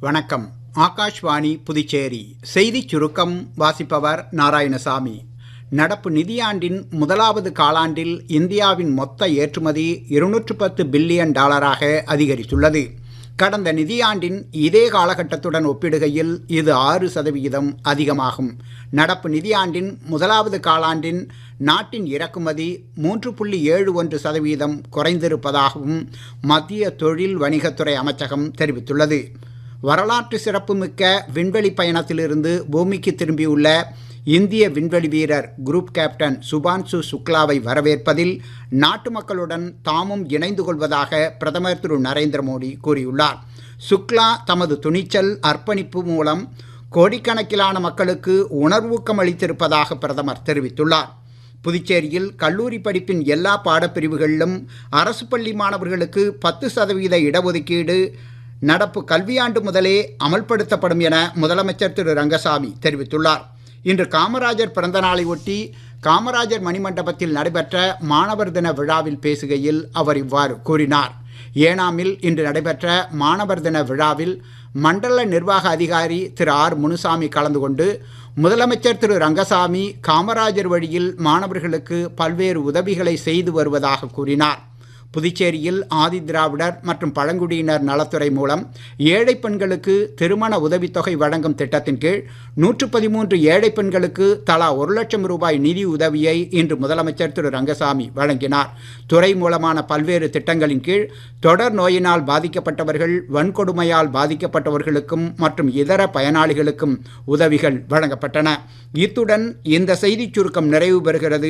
வணக்கம். ஆகாஷ்வாணி புதுச்சேரி செய்திச் சுருக்கம் வாசிப்பவர் நாராயணசாமி. நடப்பு நிதியாண்டின் முதலாவது காலாண்டில் இந்தியாவின் மொத்த ஏற்றுமதி 210 பில்லியன் டாலராக அதிகரித்துள்ளது. கடந்த நிதியாண்டின் இதே காலகட்டத்துடன் ஒப்பிடுகையில் இது 6% அதிகமாகும். நடப்பு நிதியாண்டின் முதலாவது காலாண்டின் நாட்டின் இறக்குமதி 3.71% குறைந்திருப்பதாகவும் மத்திய தொழில் வணிகத்துறை அமைச்சகம் தெரிவித்துள்ளது. வரலாற்று சிறப்புமிக்க விண்வெளி பயணத்திலிருந்து பூமிக்கு திரும்பியுள்ள இந்திய விண்வெளி வீரர் குரூப் கேப்டன் சுபான்சு சுக்லாவை வரவேற்பதில் நாட்டு மக்களுடன் தாமும் இணைந்து கொள்வதாக பிரதமர் திரு நரேந்திர மோடி கூறியுள்ளார். சுக்லா தமது துணிச்சல், அர்ப்பணிப்பு மூலம் கோடிக்கணக்கிலான மக்களுக்கு உணர்வூக்கம் அளித்திருப்பதாக பிரதமர் தெரிவித்துள்ளார். புதுச்சேரியில் கல்லூரி படிப்பின் எல்லா பாடப்பிரிவுகளிலும் அரசு பள்ளி மாணவர்களுக்கு 10% இடஒதுக்கீடு நடப்பு கல்வியாண்டு முதலே அமல்படுத்தப்படும் என முதலமைச்சர் திரு ரங்கசாமி தெரிவித்துள்ளார். இன்று காமராஜர் பிறந்த நாளை ஒட்டி காமராஜர் மணிமண்டபத்தில் நடைபெற்ற மாணவர் தின விழாவில் பேசுகையில் அவர் இவ்வாறு கூறினார். ஏனாமில் இன்று நடைபெற்ற மாணவர் தின விழாவில் மண்டல நிர்வாக அதிகாரி திரு ஆர் முனுசாமி கலந்து கொண்டு முதலமைச்சர் திரு ரங்கசாமி காமராஜர் வழியில் மாணவர்களுக்கு பல்வேறு உதவிகளை செய்து வருவதாக கூறினார். புதுச்சேரியில் ஆதி திராவிடர் மற்றும் பழங்குடியினர் நலத்துறை மூலம் ஏழை பெண்களுக்கு திருமண உதவித்தொகை வழங்கும் திட்டத்தின் கீழ் 113 ஏழை பெண்களுக்கு தலா 1 லட்சம் ரூபாய் நிதி உதவியை இன்று முதலமைச்சர் திரு ரங்கசாமி வழங்கினார். துறை மூலமான பல்வேறு திட்டங்களின் கீழ் தொடர் நோயினால் பாதிக்கப்பட்டவர்கள், வன்கொடுமையால் பாதிக்கப்பட்டவர்களுக்கும் மற்றும் இதர பயனாளிகளுக்கும் உதவிகள் வழங்கப்பட்டன. இத்துடன் இந்த செய்திச் சுருக்கம் நிறைவு பெறுகிறது.